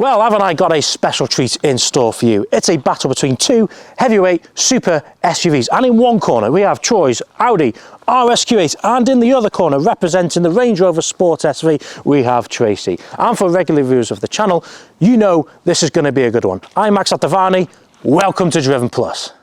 Well, haven't I got a special treat in store for you? It's a battle between two heavyweight super SUVs. And in one corner, we have Troy's Audi RSQ8. And in the other corner, representing the Range Rover Sport SV, we have Tracey. And for regular viewers of the channel, you know this is going to be a good one. I'm Max Attavani. Welcome to Driven Plus.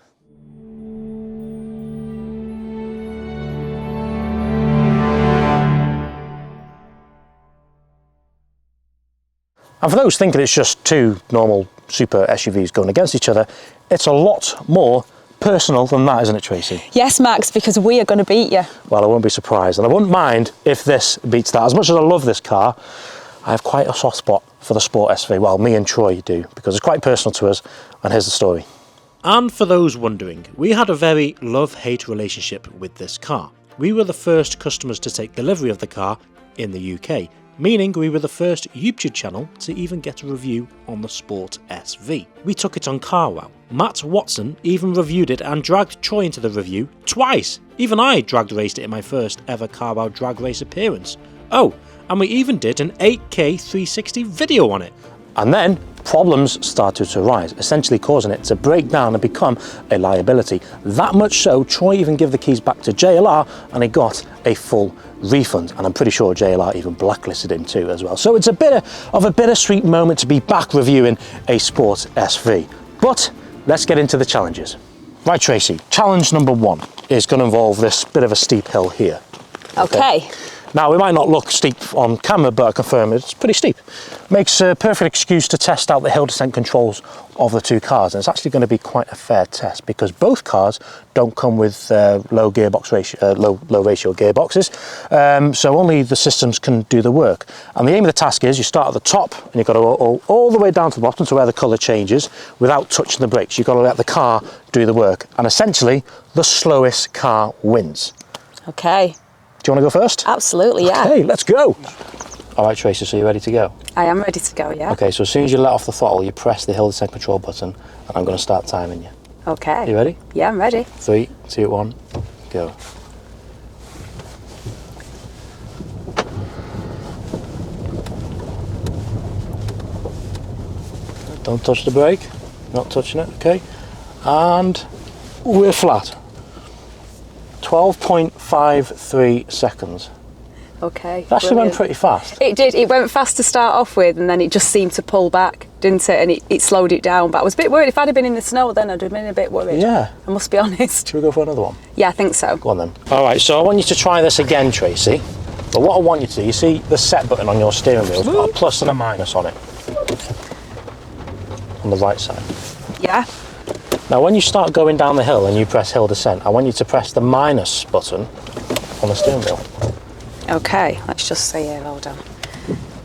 And for those thinking it's just two normal super SUVs going against each other, it's a lot more personal than that, isn't it, Tracey? Yes, Max, because we are going to beat you. Well, I won't be surprised, and I wouldn't mind if this beats that. As much as I love this car, I have quite a soft spot for the Sport SV. Well, me and Troy do, because it's quite personal to us, and here's the story. And for those wondering, we had a very love-hate relationship with this car. We were the first customers to take delivery of the car in the UK, meaning we were the first YouTube channel to even get a review on the Sport SV. We took it on CarWow. Matt Watson even reviewed it and dragged Troy into the review twice. Even I drag raced it in my first ever CarWow drag race appearance. Oh, and we even did an 8K 360 video on it. And then problems started to arise, essentially causing it to break down and become a liability. That much so, Troy even gave the keys back to JLR and he got a full refund. And I'm pretty sure JLR even blacklisted him too as well. So it's a bit of a bittersweet moment to be back reviewing a Sport SV. But let's get into the challenges. Right, Tracey, challenge number one is going to involve this bit of a steep hill here. Okay. Now, it might not look steep on camera, but I confirm it's pretty steep. Makes a perfect excuse to test out the hill descent controls of the two cars. And it's actually going to be quite a fair test because both cars don't come with low ratio gearboxes. So only the systems can do the work. And the aim of the task is you start at the top and you've got to go all the way down to the bottom to where the colour changes without touching the brakes. You've got to let the car do the work. And essentially, the slowest car wins. Okay. Do you want to go first? Absolutely, yeah. Okay, let's go. All right, Tracey, so you ready to go? I am ready to go, yeah. Okay, so as soon as you let off the throttle, you press the hill descent control button, and I'm going to start timing you. Okay. You ready? Yeah, I'm ready. 3, 2, 1, go. Don't touch the brake. Not touching it, okay. And we're flat. 12.53 seconds. Okay. That actually went pretty fast. It did. It went fast to start off with, and then it just seemed to pull back, didn't it? And it slowed it down. But I was a bit worried. If I'd have been in the snow, then I'd have been a bit worried. Yeah. I must be honest. Should we go for another one? Yeah, I think so. Go on then. All right, so I want you to try this again, Tracey. But what I want you to do, you see the set button on your steering wheel, it's got a plus and a minus on it. On the right side. Yeah. Now, when you start going down the hill and you press hill descent, I want you to press the minus button on the steering wheel. Okay, let's just see here, hold on.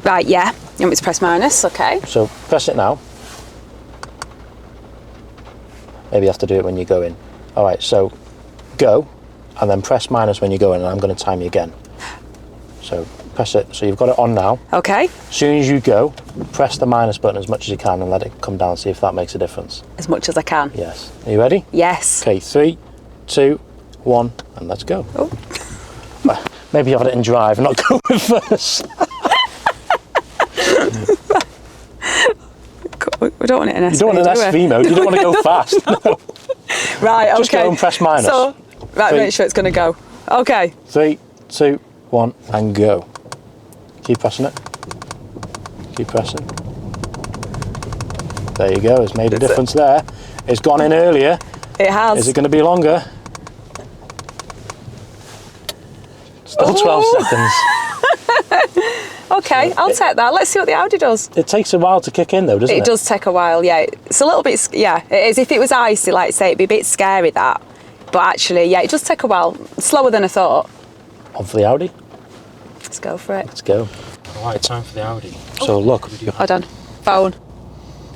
Right, yeah. You want me to press minus? Okay. So press it now. Maybe you have to do it when you go in. All right, so go, and then press minus when you go in, and I'm going to time you again. So press it, so you've got it on now. Okay. As soon as you go, press the minus button as much as you can and let it come down, see if that makes a difference. As much as I can? Yes. Are you ready? Yes. Okay, 3, 2, 1, and let's go. Oh. Maybe have it in drive and not go reverse. We don't want it in SV. You don't want an SV mode, you don't want to go fast. No. Right, okay. Just go and press minus. So, right, 3, make sure it's going to go. Okay. 3, 2, 1, and go. Keep pressing it. Keep pressing. There you go, it's made a difference there. It's gone in earlier. It has. Is it going to be longer? Still 12 seconds. Okay, I'll take that. Let's see what the Audi does. It takes a while to kick in though, doesn't it? It does take a while, yeah. It's a little bit, yeah, it is. If it was icy, like say, it'd be a bit scary, that. But actually, yeah, it does take a while. Slower than I thought. On for the Audi? Let's go for it. Let's go. All right, time for the Audi. So look. Hold on. Phone.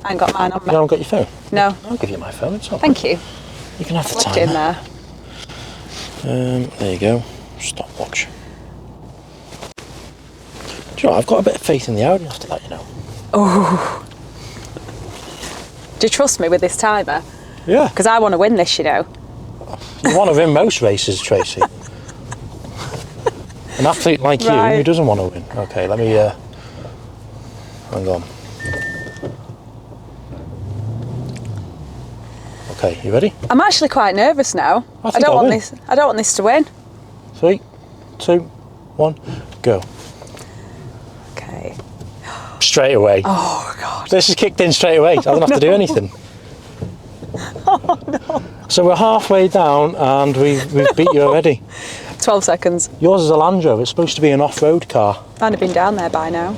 I ain't got mine on me. You haven't got your phone? No. I'll give you my phone, it's all right. Thank you. You can have the Left timer. it in there. There you go. Stopwatch. Do you know, I've got a bit of faith in the Audi, I have to let you know. Oh. Do you trust me with this timer? Yeah. Because I want to win this, you know. You want to win most races, Tracey. An athlete like you, who doesn't want to win? Okay, let me, hang on. Okay, you ready? I'm actually quite nervous now. I don't want this to win. 3, 2, 1, go. Okay. Straight away. Oh God. This is kicked in straight away. I don't have to do anything. Oh no. So we're halfway down and we've beat you already. 12 seconds. Yours is a Land Rover. It's supposed to be an off-road car. I'd have been down there by now.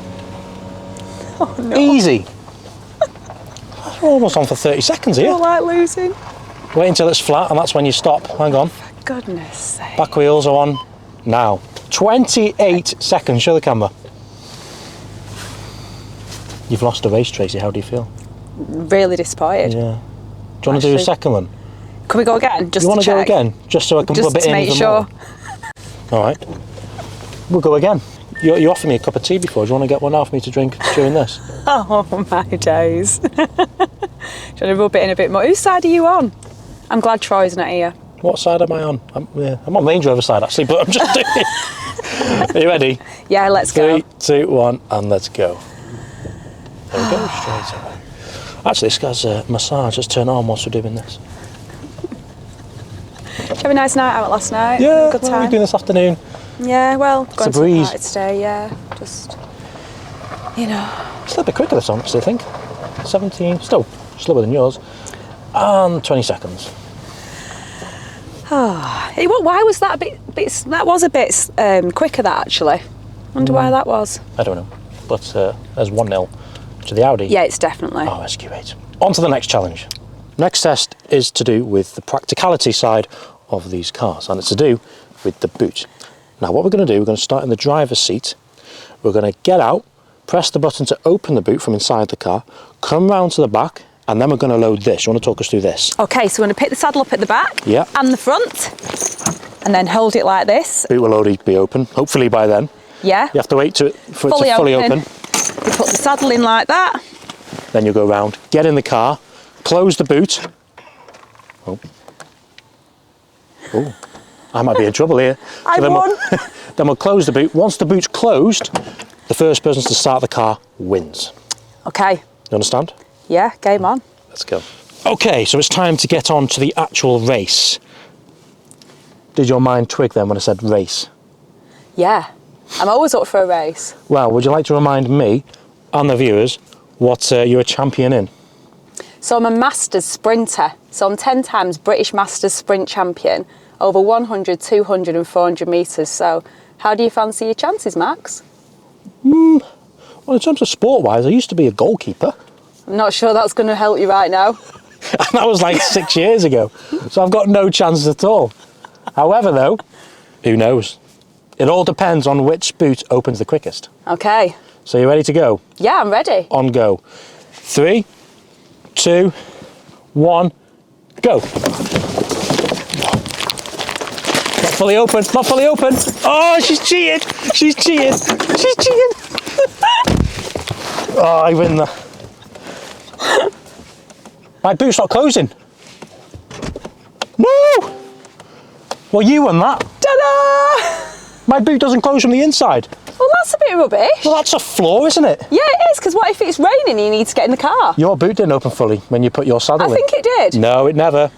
Oh no. Easy. We're almost on for 30 seconds here. I don't like losing. Wait until it's flat and that's when you stop. Hang on. For goodness sake. Back wheels are on now. 28 seconds. Show the camera. You've lost a race, Tracy. How do you feel? Really disappointed. Yeah. Do you want to do a second one? Can we go again? Just you want to go check? again? Just so I can put a bit in make sure. All right. We'll go again. You offered me a cup of tea before. Do you want to get one out for me to drink during this? Oh my days. Do you want to rub it in a bit more? Whose side are you on? I'm glad Troy's not here. What side am I on? I'm on Range Rover side actually, but I'm just doing it. Are you ready? Yeah, let's go. 3, 2, 1, and let's go. There we go, straight away. Actually, this guy's massage. Let's turn it on whilst we're doing this. Did you have a nice night out last night? Yeah, Good what are time. we doing this afternoon? Yeah, well, going a to breeze. the party today, yeah. Just, you know. It's a little bit quicker this one, actually, I think. 17, still slower than yours. And 20 seconds. Oh, why was that a bit that was a bit quicker, that, actually. Wonder why that was. I don't know. But there's 1-0 to the Audi Yeah, it's definitely. RSQ8. On to the next challenge. Next test is to do with the practicality side of these cars, and it's to do with the boot. Now what we're going to do, we're going to start in the driver's seat. We're going to get out, press the button to open the boot from inside the car, come round to the back, and then we're going to load this. You want to talk us through this? Okay, so we're going to pick the saddle up at the back and the front, and then hold it like this. Boot will already be open, hopefully by then. Yeah. You have to wait for it to fully open. You put the saddle in like that. Then you'll go round, get in the car, close the boot. Oh. Oh. I might be in trouble here. I won. Then we'll close the boot. Once the boot's closed, the first person to start the car wins. Okay. You understand? Yeah, game on. Let's go. Okay, so it's time to get on to the actual race. Did your mind twig then when I said race? Yeah. I'm always up for a race. Well, would you like to remind me and the viewers what you're a champion in? So I'm a Masters sprinter. So I'm 10 times British Masters sprint champion, over 100, 200 and 400 metres. So how do you fancy your chances, Max? Well, in terms of sport-wise, I used to be a goalkeeper. I'm not sure that's going to help you right now. And that was like 6 years ago. So I've got no chances at all. However, though, who knows? It all depends on which boot opens the quickest. Okay. So you ready to go? Yeah, I'm ready. On go. 3, 2, 1, go. Not fully open, not fully open. Oh, she's cheated. She's cheated. She's cheated. Oh, I win that. My boot's not closing. No! Well, you won that. Ta-da! My boot doesn't close from the inside. Well, that's a bit rubbish. Well, that's a flaw, isn't it? Yeah, it is, because what if it's raining and you need to get in the car? Your boot didn't open fully when you put your saddle in. I think it did. No, it never.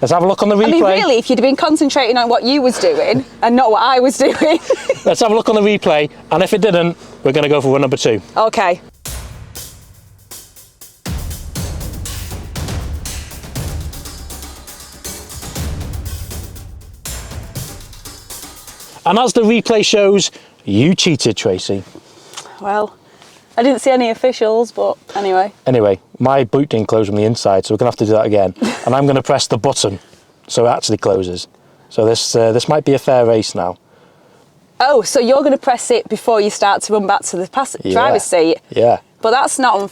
Let's have a look on the replay. I mean, really, if you'd have been concentrating on what you was doing and not what I was doing. Let's have a look on the replay, and if it didn't, we're going to go for run number 2. Okay. And as the replay shows, you cheated, Tracy. Well, I didn't see any officials, but anyway. Anyway, my boot didn't close from the inside, so we're going to have to do that again. And I'm going to press the button so it actually closes. So this might be a fair race now. Oh, so you're going to press it before you start to run back to the driver's seat? Yeah. But that's not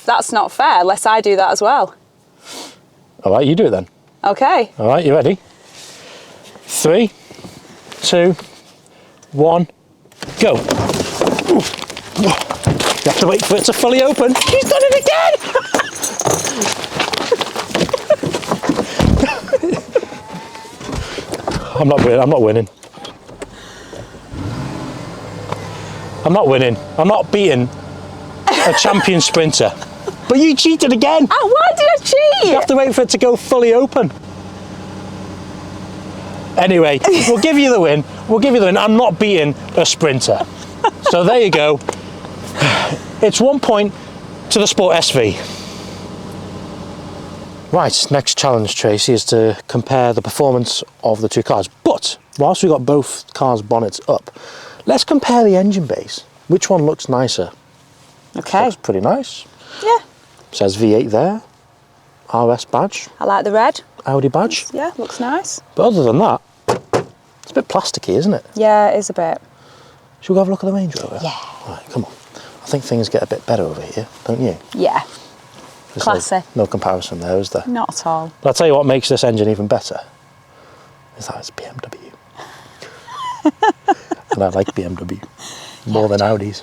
fair, unless I do that as well. All right, you do it then. Okay. All right, you ready? 3, 2, 1, go. Ooh. You have to wait for it to fully open. He's done it again! I'm not winning. I'm not winning. I'm not winning. I'm not beating a champion sprinter. But you cheated again. Oh, why did I cheat? You have to wait for it to go fully open. Anyway, we'll give you the win. We'll give you the win. I'm not beating a sprinter. So there you go. It's 1 point to the Sport SV. Right, next challenge, Tracy, is to compare the performance of the two cars. But whilst we've got both cars' bonnets up, let's compare the engine bays. Which one looks nicer? Okay. Looks pretty nice. Yeah. Says V8 there. RS badge. I like the red. Audi badge. Yeah, looks nice. But other than that, it's a bit plasticky, isn't it? Yeah, it is a bit. Should we go have a look at the Range Rover? Yeah. Right, come on. I think things get a bit better over here, don't you? Yeah. There's Classy. No comparison there, is there? Not at all. But I'll tell you what makes this engine even better is that it's BMW. And I like BMW more than Audis.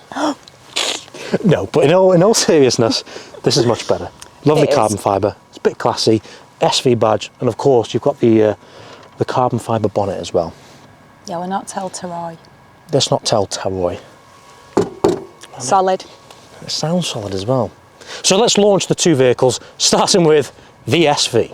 No, but in all seriousness, this is much better. Lovely carbon fibre. It's a bit classy. SV badge, and of course you've got the carbon fibre bonnet as well. Yeah, we're not tell Teroy. Let's not tell Teroy. Solid. It sounds solid as well. So let's launch the two vehicles, starting with the SV.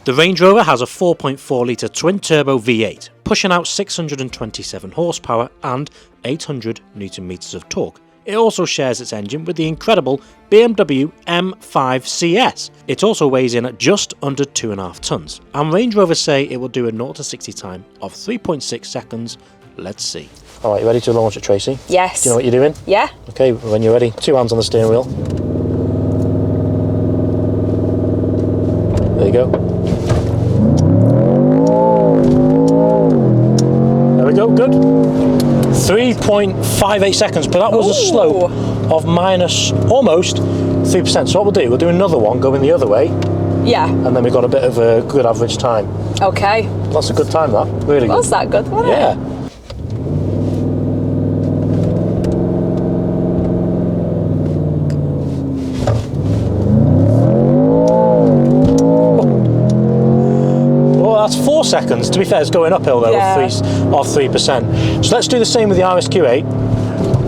The Range Rover has a 4.4 litre twin-turbo V8, pushing out 627 horsepower and 800 Nm of torque. It also shares its engine with the incredible BMW M5 CS. It also weighs in at just under 2.5 tonnes, and Range Rover say it will do a 0 to 60 time of 3.6 seconds. Let's see. All right, you ready to launch it, Tracy? Yes. Do you know what you're doing? Yeah. Okay, when you're ready, 2 hands on the steering wheel. There you go. There we go, good. 3.58 seconds, but that was a slope of minus almost 3%. So what we'll do, we'll do another one going the other way, Yeah. and then we've got a bit of a good average time. Okay. That's a good time, that. Really good. Was that good, wasn't it? Yeah. That's 4 seconds. To be fair, it's going uphill though, Yeah. of 3%. So let's do the same with the RSQ8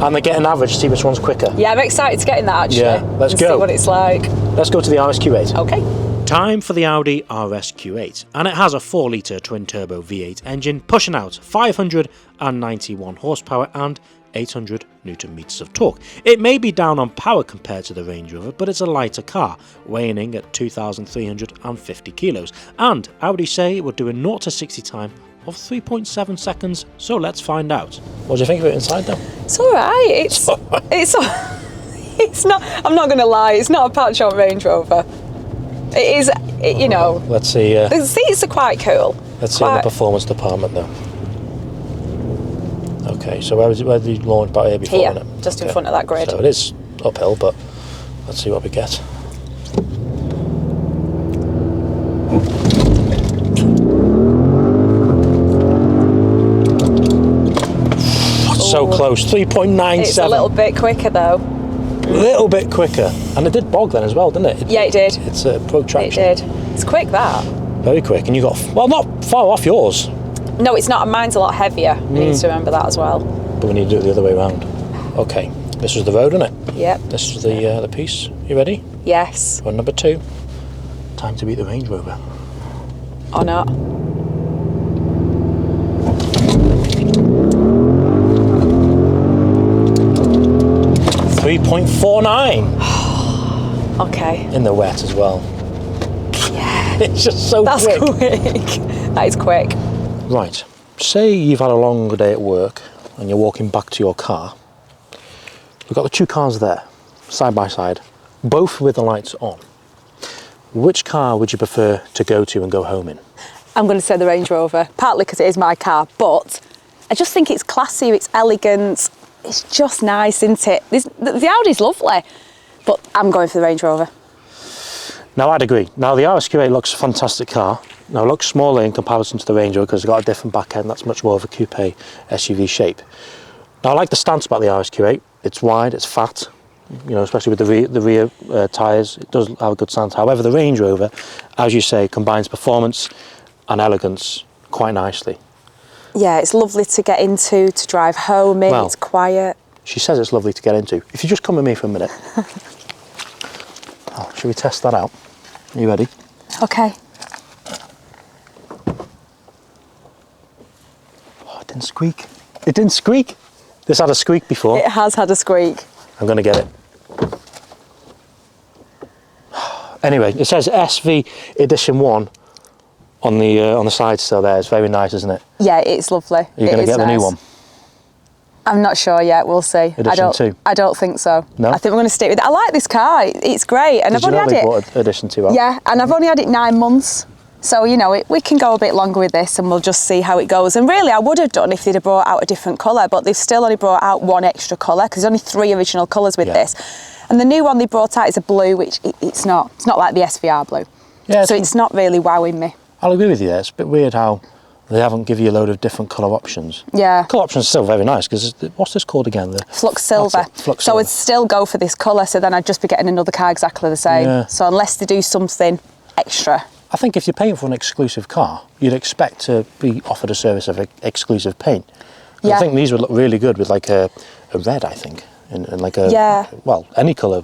and then get an average to see which one's quicker. Yeah, I'm excited to get in that actually. Yeah, let's and go. See what it's like. Let's go to the RSQ8. Okay. Time for the Audi RSQ8, and it has a 4 litre twin-turbo V8 engine pushing out 591 horsepower and 800 Nm of torque. It may be down on power compared to the Range Rover, but it's a lighter car, weighing in at 2,350 kilos, and Audi say it will do a 0 to 60 time of 3.7 seconds, so let's find out. What do you think of it inside though? It's alright. It's not, I'm not going to lie, it's not a patch on Range Rover. It is, you know. Let's see. The seats are quite cool. Let's see in the performance department though. Okay, so where did you launch? About here before, Here, isn't it? just in front of that grid. So it is uphill, but let's see what we get. So close, 3.97. It's a little bit quicker though. A little bit quicker. And it did bog then as well, didn't it? Yeah, it did. It's a protraction. It did. It's quick that. Very quick, and you got, well, not far off yours. No, it's not. Mine's a lot heavier. You need to remember that as well. But we need to do it the other way around. Okay, this was the road, isn't it? Yep. This is the piece. You ready? Yes. Run number 2. Time to beat the Range Rover. Or not. .49 Okay. in the wet as well. Yeah. It's just so That's quick. That is quick. Right, say you've had a long day at work and you're walking back to your car. We've got the two cars there, side by side, both with the lights on. Which car would you prefer to go to and go home in? I'm going to say the Range Rover, partly because it is my car, but I just think it's classy, it's elegant, it's just nice, isn't it? The Audi's lovely, but I'm going for the Range Rover. Now, I'd agree. Now, the RSQ8 looks a fantastic car. Now, it looks smaller in comparison to the Range Rover because it's got a different back end that's much more of a coupe SUV shape. Now, I like the stance about the RSQ8. It's wide, it's fat, you know, especially with the rear tyres. It does have a good stance. However, the Range Rover, as you say, combines performance and elegance quite nicely. Yeah, it's lovely to get into, to drive home in, Well, it's quiet. She says it's lovely to get into. If you just come with me for a minute. Should we test that out? Are you ready? Okay. Didn't squeak. It didn't squeak. This had a squeak before. It has had a squeak. I'm going to get it. Anyway, it says SV Edition 1 on the side still there. It's very nice, isn't it? Yeah, it's lovely. You're going to get the new one? I'm not sure yet. We'll see. Edition 2? I don't think so. No? I think we're going to stick with it. I like this car. It's great. And I've only had it. Bought Edition 2 out? Yeah, and I've only had it 9 months. So, you know, we can go a bit longer with this and we'll just see how it goes. And really, I would have done if they'd have brought out a different colour, but they've still only brought out 1 extra colour because there's only 3 original colours with this. And the new one they brought out is a blue, which it's not like the SVR blue. Yeah, so it's not really wowing me. I'll agree with you there. It's a bit weird how they haven't given you a load of different colour options. Yeah. Colour options are still very nice because what's this called again? The Flux Silver. Flux so Silver. I'd still go for this colour, so then I'd just be getting another car exactly the same. Yeah. So unless they do something extra. I think if you're paying for an exclusive car, you'd expect to be offered a service of exclusive paint. Yeah. I think these would look really good with like a red, I think. And like well, any colour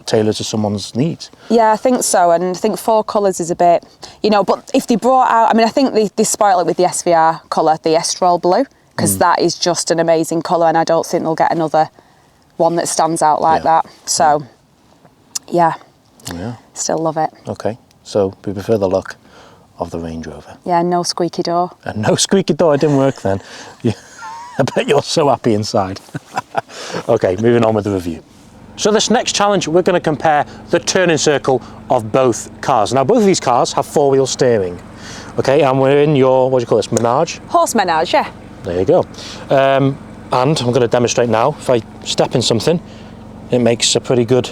tailored to someone's needs. Yeah, I think so, and I think 4 colours is a bit, you know, but if they brought out, I mean, I think they spoil it with the SVR colour, the Estrol blue, because that is just an amazing colour, and I don't think they'll get another one that stands out like that. So, yeah, still love it. Okay, so we prefer the look of the Range Rover. Yeah, no squeaky door. And no squeaky door, it didn't work then. I bet you're so happy inside. Okay, moving on with the review. So this next challenge, we're going to compare the turning circle of both cars. Now, both of these cars have 4-wheel steering. Okay, and we're in your, what do you call this, menage? Horse menage, yeah. There you go. And I'm going to demonstrate now. If I step in something, it makes a pretty good,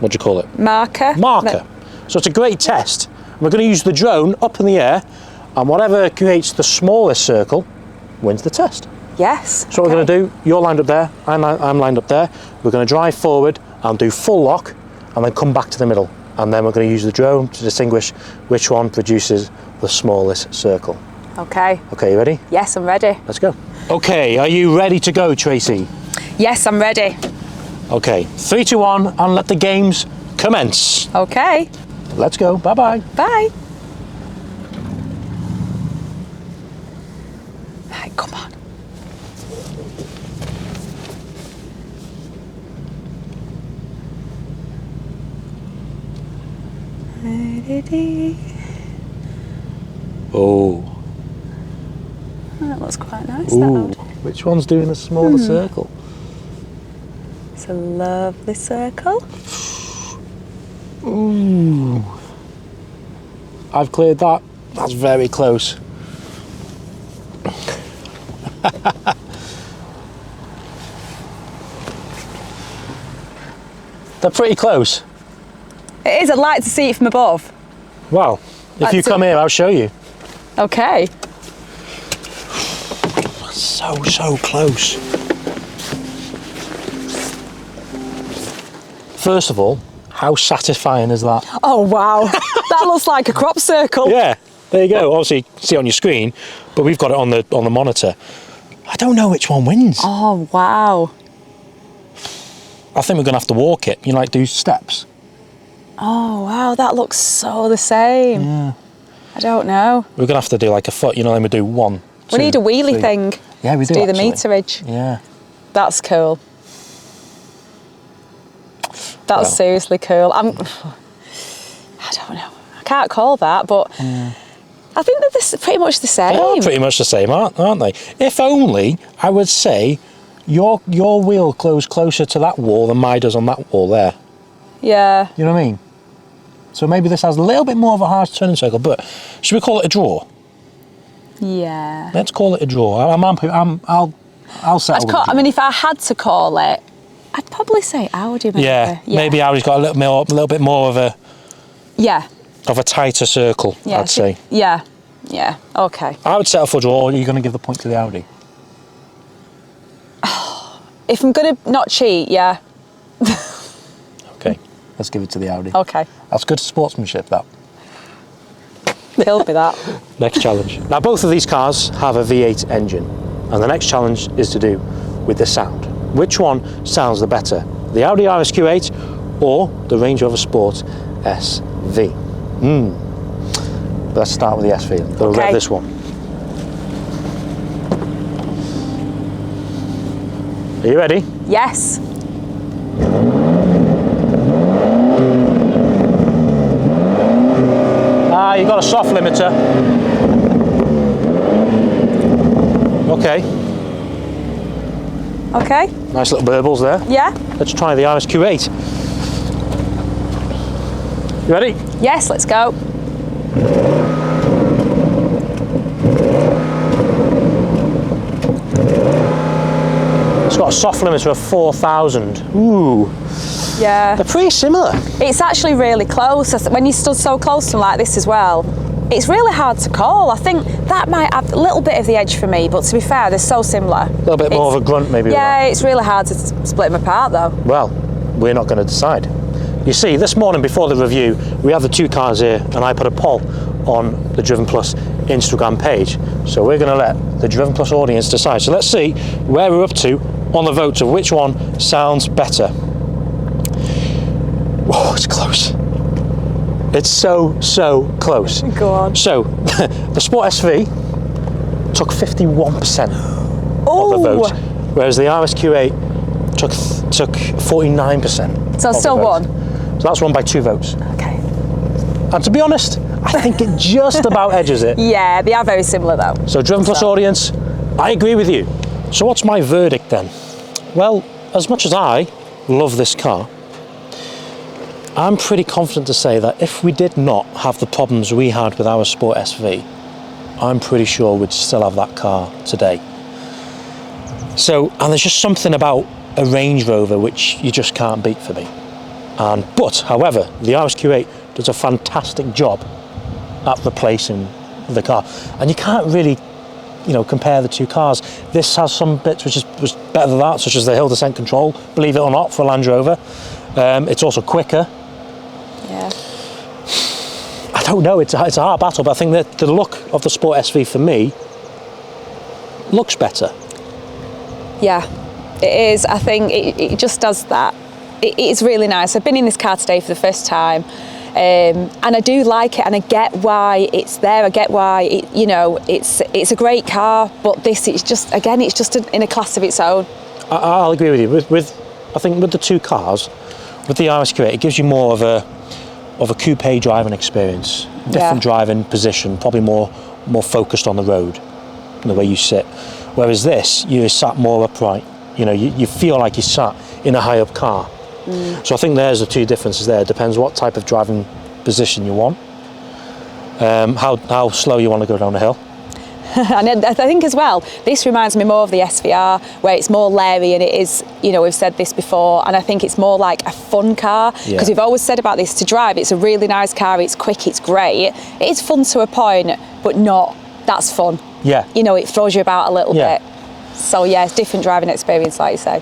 what do you call it? Marker. So it's a great test. We're going to use the drone up in the air, and whatever creates the smallest circle wins the test. Yes. So what we're going to do, you're lined up there, I'm lined up there. We're going to drive forward and do full lock and then come back to the middle. And then we're going to use the drone to distinguish which one produces the smallest circle. Okay. Okay, you ready? Yes, I'm ready. Let's go. Okay, are you ready to go, Tracy? Yes, I'm ready. Okay, 3, 2, 1, and let the games commence. Okay. Let's go, bye-bye. Bye. Right, come on. Oh. That looks quite nice, Ooh. that Audi. Which one's doing the smaller circle? It's a lovely circle. Ooh. I've cleared that. That's very close. They're pretty close. It is. I'd like to see it from above. Well, if you come here, I'll show you. Okay. So close. First of all, how satisfying is that? Oh wow, that looks like a crop circle. Yeah, there you go. Obviously, you can see it on your screen, but we've got it on the monitor. I don't know which one wins. Oh wow. I think we're gonna have to walk it. You know, like do steps. Oh wow, that looks so the same. Yeah. I don't know. We're gonna have to do like a foot. You know, then we do 1, 2, We need a wheelie 3. thing. Yeah, we do. To do actually. the meterage. Yeah. That's cool. That's seriously cool. I don't know. I can't call that, but I think that this is pretty much the same. They are pretty much the same, aren't they? If only, I would say, your wheel goes closer to that wall than mine does on that wall there. Yeah. You know what I mean? So maybe this has a little bit more of a harsh turning circle, but should we call it a draw? Yeah. Let's call it a draw. I'll settle with I mean, if I had to call it, I'd probably say Audi. Maybe. Yeah, maybe Audi's got a little bit more of a tighter circle. Yeah, I'd say. Yeah. Okay. I would settle for draw. Or are you going to give the point to the Audi? If I'm going to not cheat, yeah. Okay, let's give it to the Audi. Okay. That's good sportsmanship, that. It'll be that. Next challenge. Now, both of these cars have a V8 engine, and the next challenge is to do with the sound. Which one sounds the better? The Audi RSQ8 or the Range Rover Sport SV? Let's start with the SV. We'll rev this one. Are you ready? Yes. Ah, you got a soft limiter. Okay. Okay. Nice little burbles there. Yeah. Let's try the RSQ8. You ready? Yes, let's go. It's got a soft limiter of 4,000. Ooh. Yeah. They're pretty similar. It's actually really close. When you stood so close to them like this as well, it's really hard to call. I think that might have a little bit of the edge for me, but to be fair, they're so similar. A little bit more of a grunt maybe. Yeah, it's really hard to split them apart though. Well, we're not going to decide. You see, this morning before the review, we have the two cars here and I put a poll on the Driven Plus Instagram page. So we're going to let the Driven Plus audience decide. So let's see where we're up to on the votes of which one sounds better. Whoa, it's close. It's so close. Go on. So, the Sport SV took 51% of the votes, whereas the RSQ8 took 49%. So still won? So that's won by 2 votes. Okay. And to be honest, I think it just about edges it. Yeah, they are very similar though. So Driven Plus audience, I agree with you. So what's my verdict then? Well, as much as I love this car, I'm pretty confident to say that if we did not have the problems we had with our Sport SV, I'm pretty sure we'd still have that car today. So, and there's just something about a Range Rover which you just can't beat for me. But, however, the RSQ8 does a fantastic job at replacing the car. And you can't really, compare the two cars. This has some bits which was better than that, such as the hill descent control, believe it or not, for a Land Rover. It's also quicker. Yeah. I don't know, it's a hard battle, but I think that the look of the Sport SV for me looks better. Yeah, it is. I think it just does that. It's really nice. I've been in this car today for the first time, and I do like it, and I get why it's there. I get why it's a great car, but this is just, again, it's just in a class of its own. I'll agree with you. I think with the two cars, with the RSQ8, it gives you more of a coupe driving experience, different driving position, probably more focused on the road, the way you sit. Whereas this, you're sat more upright. You feel like you're sat in a high up car. So I think there's the two differences there. It depends what type of driving position you want, how slow you want to go down the hill. And I think as well, this reminds me more of the SVR, where it's more leery, and it is, we've said this before, and I think it's more like a fun car, because we've always said about this, to drive, it's a really nice car, it's quick, it's great, it's fun to a point, but not, that's fun. Yeah. It throws you about a little bit. So yeah, it's different driving experience, like you say.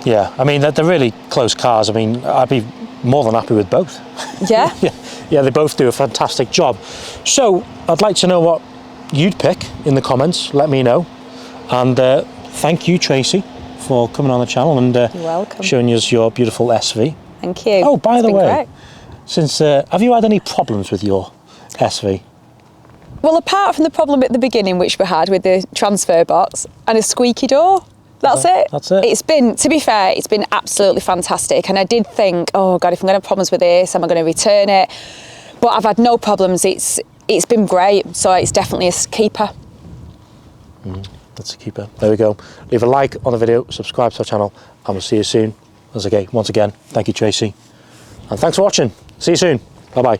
Yeah, I mean, they're really close cars. I mean, I'd be more than happy with both. Yeah? Yeah, they both do a fantastic job. So I'd like to know what you'd pick in the comments. Let me know. And thank you, Tracy, for coming on the channel and You're welcome. showing us your beautiful SV. Thank you. Oh, by the way, great. since have you had any problems with your SV? Well, apart from the problem at the beginning, which we had with the transfer box and a squeaky door, that's it. That's it. It's been, to be fair, it's been absolutely fantastic. And I did think, oh God, if I'm going to have problems with this, am I going to return it? But I've had no problems. It's been great. So it's definitely a keeper. That's a keeper. There we go. Leave a like on the video, subscribe to our channel, and we'll see you soon. Once again, thank you, Tracy. And thanks for watching. See you soon. Bye-bye.